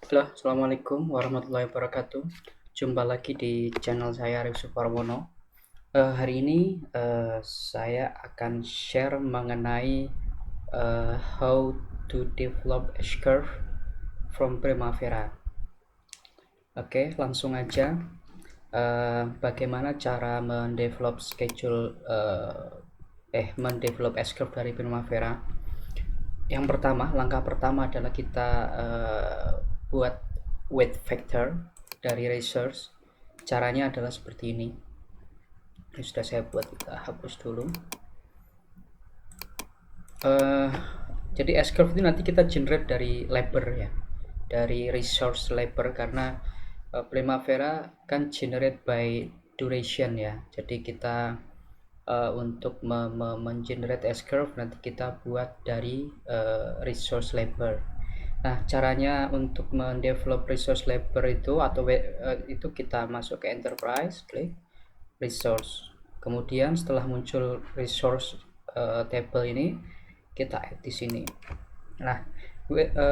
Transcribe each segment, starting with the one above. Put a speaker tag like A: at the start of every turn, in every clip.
A: Halo, Assalamualaikum warahmatullahi wabarakatuh. Jumpa lagi di channel saya Arif Suparwono. Hari ini saya akan share mengenai how to develop S-curve from Primavera. Oke, langsung aja. Bagaimana cara mendevelop schedule mendevelop S-curve dari Primavera? Yang pertama, langkah pertama adalah kita buat weight factor dari resource. Caranya adalah seperti ini. Ini sudah saya buat, kita hapus dulu. uh, jadi S-curve itu nanti kita generate dari labor ya, dari resource labor, karena Primavera kan generate by duration ya. Jadi kita untuk mengenerate S-curve nanti kita buat dari resource labor. Nah, caranya untuk mendevelop resource labor itu itu kita masuk ke enterprise, klik resource. Kemudian setelah muncul resource table ini, kita add di sini. Nah,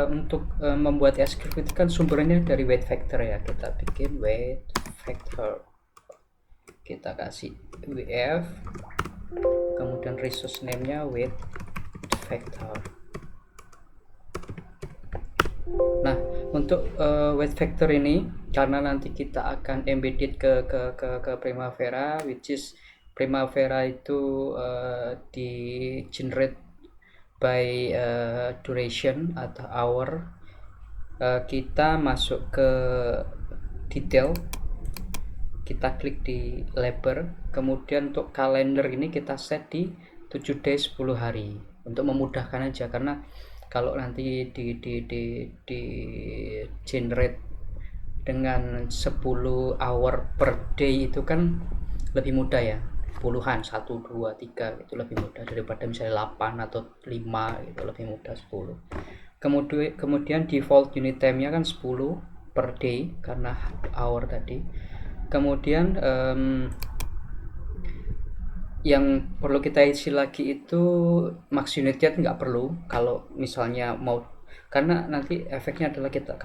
A: untuk membuat S-curve itu kan sumbernya dari weight factor ya. Kita bikin weight factor. Kita kasih WF, kemudian resource name-nya weight factor. Nah, untuk weight factor ini karena nanti kita akan embedded ke Primavera, which is Primavera itu di generate by duration atau hour. Kita masuk ke detail, kita klik di labor, kemudian untuk kalender ini kita set di 7 days 10 hari untuk memudahkan aja, karena kalau nanti di generate dengan 10 hour per day itu kan lebih mudah ya, puluhan, 1, 2, 3 itu lebih mudah daripada misalnya 8 atau 5, itu lebih mudah 10. Kemudian default unit time-nya kan 10 per day karena hour tadi. Kemudian yang perlu kita isi lagi itu max unit rate nggak perlu kalau misalnya mau, karena nanti efeknya adalah kita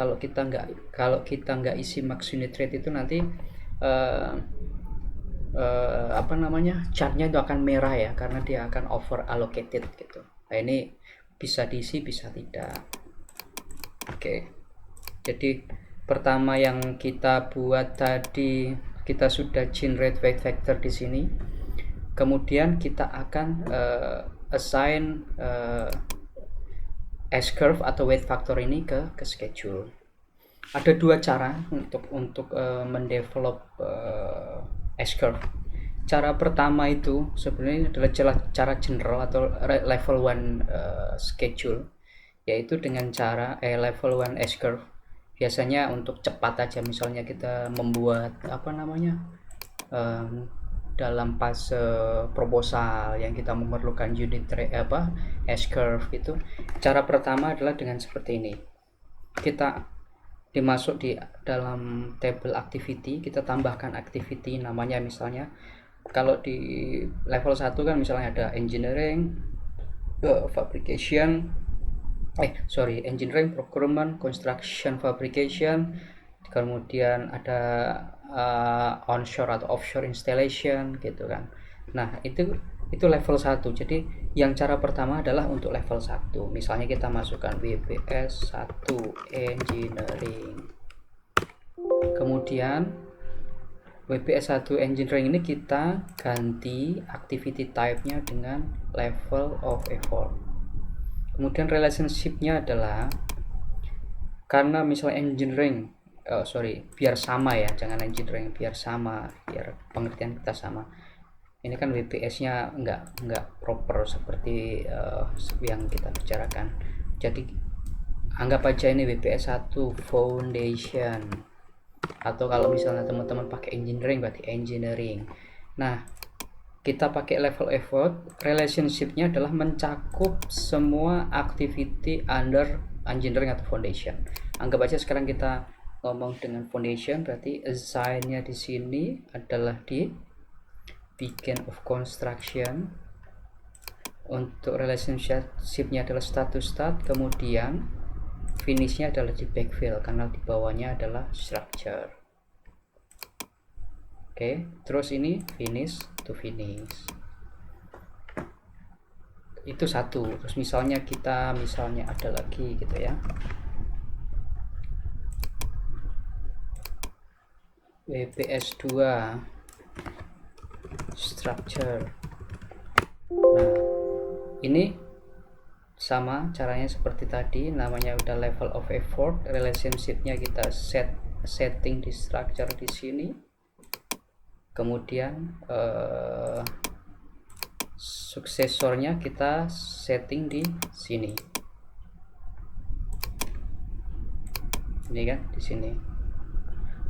A: nggak isi max unit rate itu nanti uh, chartnya itu akan merah ya, karena dia akan over allocated gitu. Nah, ini bisa diisi bisa tidak. Oke, jadi pertama yang kita buat tadi, kita sudah generate weight factor di sini. Kemudian kita akan assign S-curve atau weight factor ini ke schedule. Ada dua cara untuk mendevelop S-curve. Cara pertama itu sebenarnya adalah cara general atau level 1 schedule, yaitu dengan cara level 1 S-curve. Biasanya untuk cepat aja, misalnya kita membuat dalam fase proposal yang kita memerlukan unit S-curve itu. Cara pertama adalah dengan seperti ini. Kita dimasuk di dalam table activity, kita tambahkan activity namanya, misalnya kalau di level 1 kan misalnya ada engineering, fabrication, engineering, procurement, construction, fabrication, kemudian ada onshore atau offshore installation gitu kan. Nah, itu level 1. Jadi yang cara pertama adalah untuk level 1. Misalnya kita masukkan WPS 1 engineering. Kemudian WPS 1 engineering ini kita ganti activity type-nya dengan level of effort. Kemudian relationship-nya adalah, karena misalnya engineering, biar sama ya, jangan engineering, biar sama, biar pengertian kita sama. Ini kan WPS-nya nggak proper seperti yang kita bicarakan. Jadi anggap aja ini WPS 1 foundation, atau kalau misalnya teman-teman pakai engineering berarti engineering. Nah, kita pakai level effort, relationship-nya adalah mencakup semua activity under engineering atau foundation. Anggap aja sekarang kita ngomong dengan foundation, berarti assign-nya di sini adalah di begin of construction. Untuk relationship-nya adalah status start, kemudian finishnya adalah di backfill karena di bawahnya adalah structure. Oke, terus ini finish to finish. Itu satu. Terus misalnya ada lagi gitu ya. WPS 2 structure. Nah, ini sama caranya seperti tadi, namanya udah level of effort, relationship-nya kita setting di structure di sini. Kemudian suksesornya kita setting di sini. Ini kan di sini.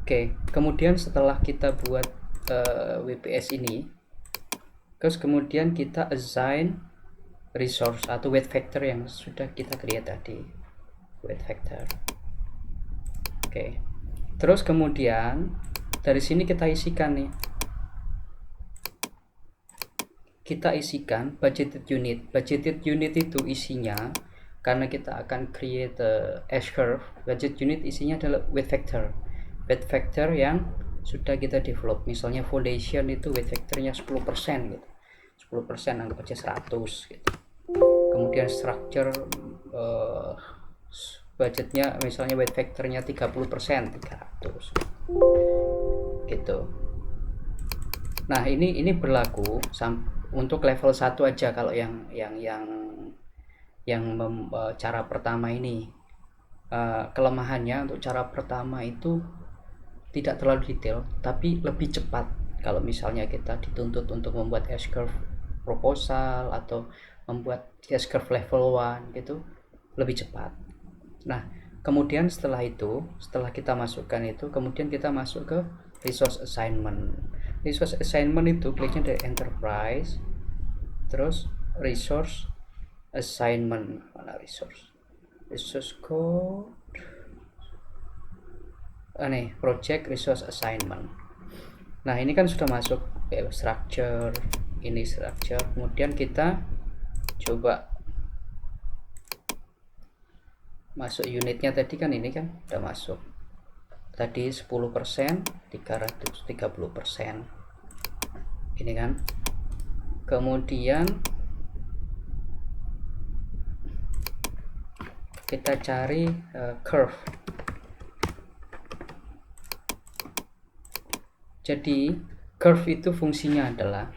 A: Oke, kemudian setelah kita buat WPS ini, terus kemudian kita assign resource atau weight factor yang sudah kita create tadi, weight factor. Oke, terus kemudian dari sini kita isikan nih, budgeted unit. Budgeted unit itu isinya, karena kita akan create S curve, budget unit isinya adalah weight factor. Weight factor yang sudah kita develop. Misalnya foundation itu weight factornya 10% gitu. 10% anggap aja 100 gitu. Kemudian structure budgetnya misalnya weight factornya 30%, 300 gitu. Nah, ini berlaku untuk level 1 aja kalau yang cara pertama ini. Kelemahannya untuk cara pertama itu tidak terlalu detail tapi lebih cepat. Kalau misalnya kita dituntut untuk membuat S-curve proposal atau membuat S-curve level 1 gitu, lebih cepat. Nah, kemudian setelah kita masukkan itu, kemudian kita masuk ke resource assignment. Resource assignment itu kliknya dari enterprise, terus resource assignment. Mana resource code, project resource assignment. Nah, ini kan sudah masuk structure, ini structure. Kemudian kita coba masuk unitnya tadi kan, ini kan udah masuk tadi 10%, 330%, ini kan. Kemudian kita cari curve. Jadi curve itu fungsinya adalah,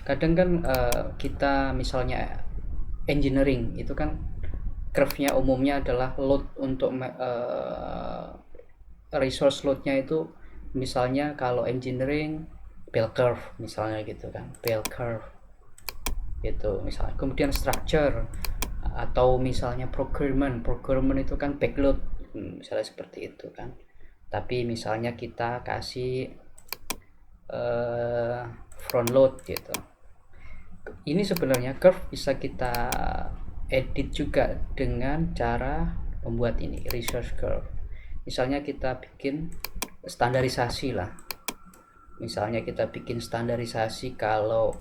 A: kadang kan kita misalnya engineering itu kan curve-nya umumnya adalah load untuk resource load-nya itu, misalnya kalau engineering bell curve misalnya gitu kan, bell curve itu misalnya. Kemudian structure atau misalnya procurement itu kan backload, misalnya seperti itu kan. Tapi misalnya kita kasih front load gitu. Ini sebenarnya curve bisa kita edit juga dengan cara membuat ini resource curve. Misalnya kita bikin standarisasi lah. Misalnya kita bikin standarisasi kalau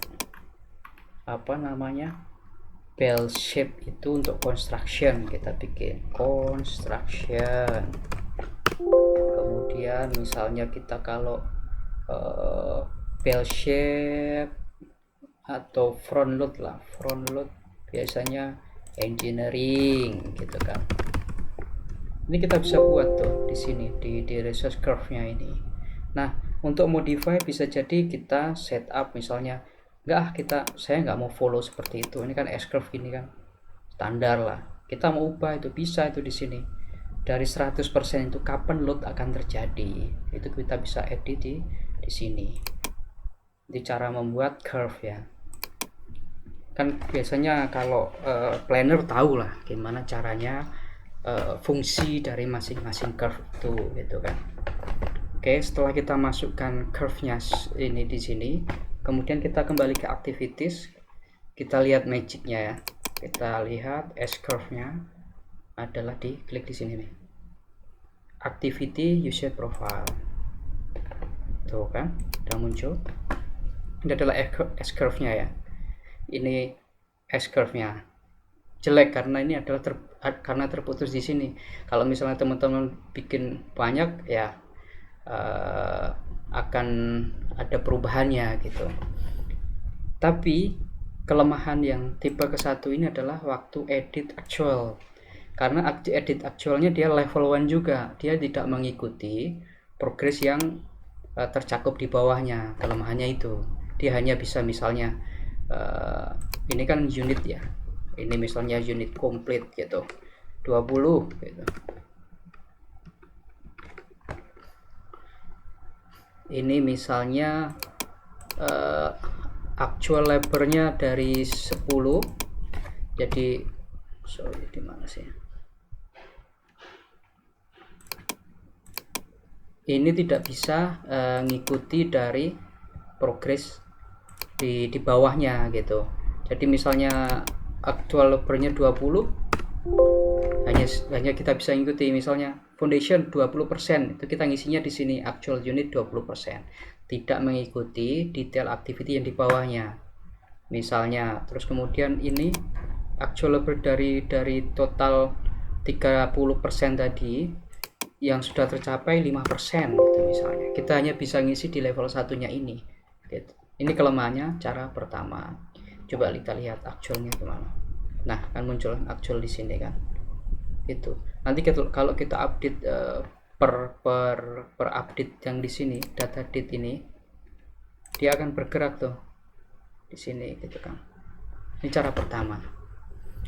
A: bell shape itu untuk construction, kita bikin construction. Kemudian misalnya kita kalau bell shape atau front load biasanya engineering gitu kan. Ini kita bisa buat tuh di sini di resource curve-nya ini. Nah, untuk modify bisa jadi kita setup misalnya saya nggak mau follow seperti itu. Ini kan S-curve ini kan standar lah. Kita mau ubah itu bisa itu di sini. Dari 100% itu kapan load akan terjadi. Itu kita bisa edit di sini. Di cara membuat curve ya. Kan biasanya kalau planner tahu lah gimana caranya fungsi dari masing-masing curve itu gitu kan. Oke, setelah kita masukkan curve-nya ini di sini, kemudian kita kembali ke activities, kita lihat magic-nya ya. Kita lihat S curve-nya adalah klik di sini nih. Activity user profile. Tuh kan, udah muncul. Ini adalah S curve-nya ya. Ini S curve-nya jelek karena ini adalah karena terputus di sini. Kalau misalnya teman-teman bikin banyak ya akan ada perubahannya gitu. Tapi kelemahan yang tipe ke-1 ini adalah waktu edit actual. Karena edit actualnya dia level 1 juga, dia tidak mengikuti progres yang tercakup di bawahnya. Kelemahannya itu dia hanya bisa misalnya ini kan unit ya, ini misalnya unit komplit gitu 20 gitu. Ini misalnya actual labornya dari 10, jadi sorry di mana sih, ini tidak bisa ngikuti dari progres di bawahnya gitu. Jadi misalnya actual labornya 20, hanya kita bisa ngikuti misalnya foundation 20%, itu kita ngisinya di sini actual unit 20%, tidak mengikuti detail activity yang di bawahnya misalnya. Terus kemudian ini actual labor dari total 30% tadi yang sudah tercapai 5% gitu misalnya. Kita hanya bisa ngisi di level satunya ini gitu. Ini kelemahannya cara pertama. Coba kita lihat actualnya kemana. Nah, kan muncul actual di sini kan. Itu. Nanti kalau kita update per update yang di sini, data date ini, dia akan bergerak tuh di sini gitu kan. Ini cara pertama.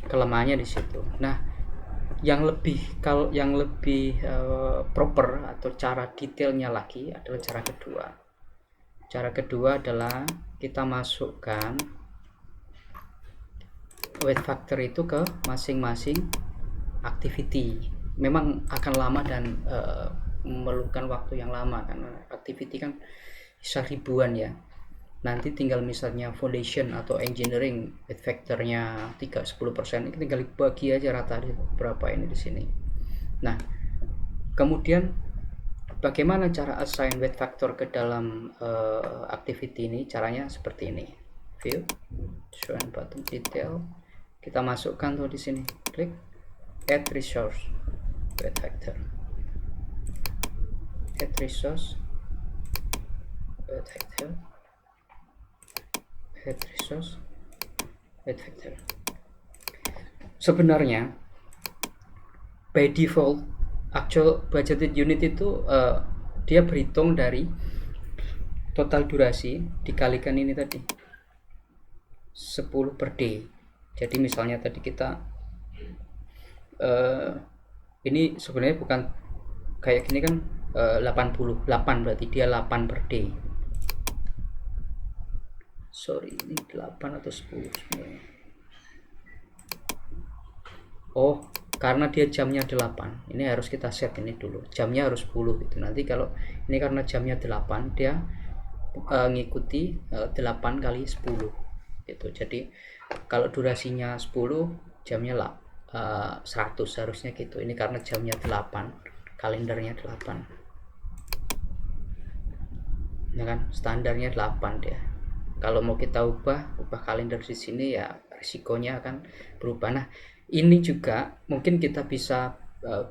A: Kelemahannya di situ. Nah, yang lebih proper atau cara detailnya lagi adalah cara kedua. Cara kedua adalah kita masukkan weight factor itu ke masing-masing activity. Memang akan lama dan memerlukan waktu yang lama karena activity kan bisa ribuan ya. Nanti tinggal misalnya foundation atau engineering weight factornya 10%, ini tinggal dibagi aja rata berapa ini di sini. Nah, kemudian bagaimana cara assign weight factor ke dalam activity ini? Caranya seperti ini. View, show and button detail. Kita masukkan tuh di sini. Klik add resource weight factor. Add resource weight factor. Add resource weight factor. Sebenarnya by default actual budgeted unit itu dia berhitung dari total durasi dikalikan ini tadi 10 per day. Jadi misalnya tadi kita ini sebenarnya bukan kayak gini kan 88, berarti dia 8 per day. Sorry, ini 8 atau 10 sebenarnya. Oh, karena dia jamnya 8, ini harus kita set ini dulu, jamnya harus 10 gitu. Nanti kalau ini karena jamnya 8, dia ngikuti 8 kali 10 gitu. Jadi kalau durasinya 10, jamnya 100 harusnya gitu. Ini karena jamnya 8, kalendernya 8 ya kan, standarnya 8 dia. Kalau mau kita ubah kalender di sini ya risikonya akan berubah. Nah, ini juga mungkin kita bisa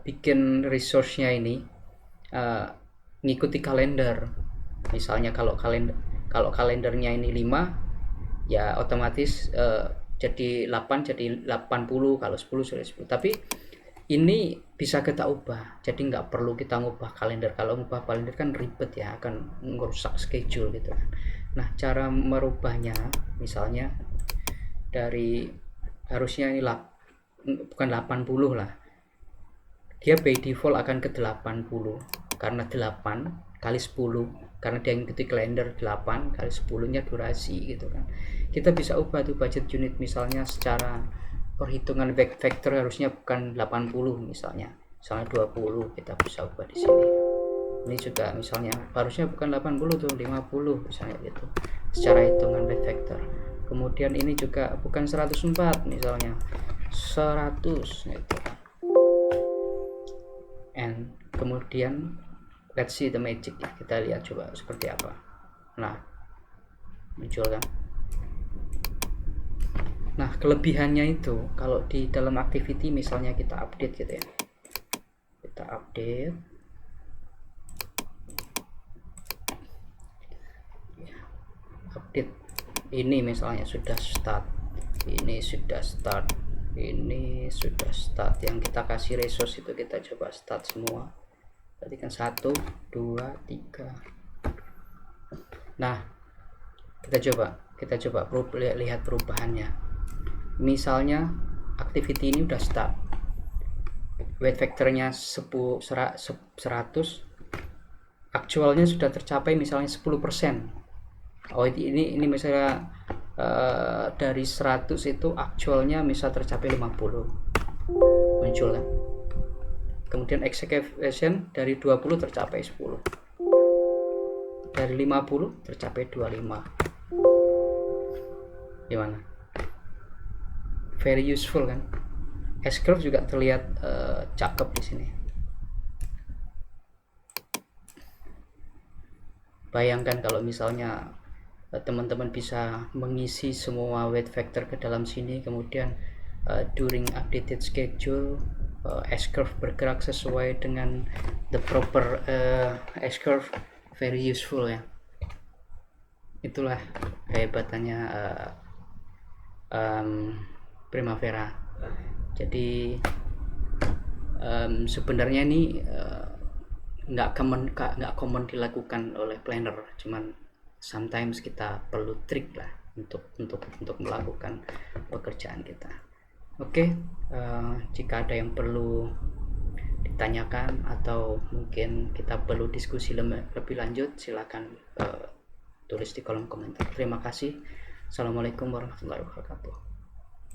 A: bikin resource-nya ini ngikuti kalender. Misalnya kalau kalendernya ini 5, ya otomatis jadi 8 jadi 80, kalau 10 sudah 10. Tapi ini bisa kita ubah, jadi nggak perlu kita ngubah kalender. Kalau ngubah kalender kan ribet ya, akan merusak schedule gitu kan. Nah, cara merubahnya misalnya dari harusnya ini bukan 80 lah, dia by default akan ke 80 karena 8 kali 10, karena dia ngikuti kalender 8 kali 10 nya durasi gitu kan. Kita bisa ubah tuh budget unit misalnya secara perhitungan factor, harusnya bukan 80 misalnya 20, kita bisa ubah di sini. Ini juga misalnya harusnya bukan 80 tuh 50 misalnya gitu, secara hitungan weight factor. Kemudian ini juga bukan 104 misalnya 100 gitu. And kemudian let's see the magic ya, kita lihat coba seperti apa. Nah, muncul kan Nah, kelebihannya itu kalau di dalam activity misalnya kita update gitu ya. Kita update. Update ini misalnya sudah start. Ini sudah start. Ini sudah start. Yang kita kasih resource itu kita coba start semua. Berarti kan 1, 2, 3. Nah, kita coba lihat perubahannya. Misalnya activity ini udah start, weight factornya 100, aktualnya sudah tercapai misalnya 10%. Oh, ini misalnya dari 100 itu aktualnya misal tercapai 50, muncul kan. Kemudian execution dari 20 tercapai 10, dari 50 tercapai 25. Gimana? Very useful kan. S-curve juga terlihat cakep di sini. Bayangkan kalau misalnya teman-teman bisa mengisi semua weight factor ke dalam sini, kemudian during updated schedule S-curve bergerak sesuai dengan the proper S-curve. Very useful ya. Itulah kehebatannya Primavera. Jadi sebenarnya ini nggak common dilakukan oleh planner, cuman sometimes kita perlu trik lah untuk melakukan pekerjaan kita. Oke, jika ada yang perlu ditanyakan atau mungkin kita perlu diskusi lebih lanjut, silakan tulis di kolom komentar. Terima kasih. Assalamualaikum warahmatullahi wabarakatuh.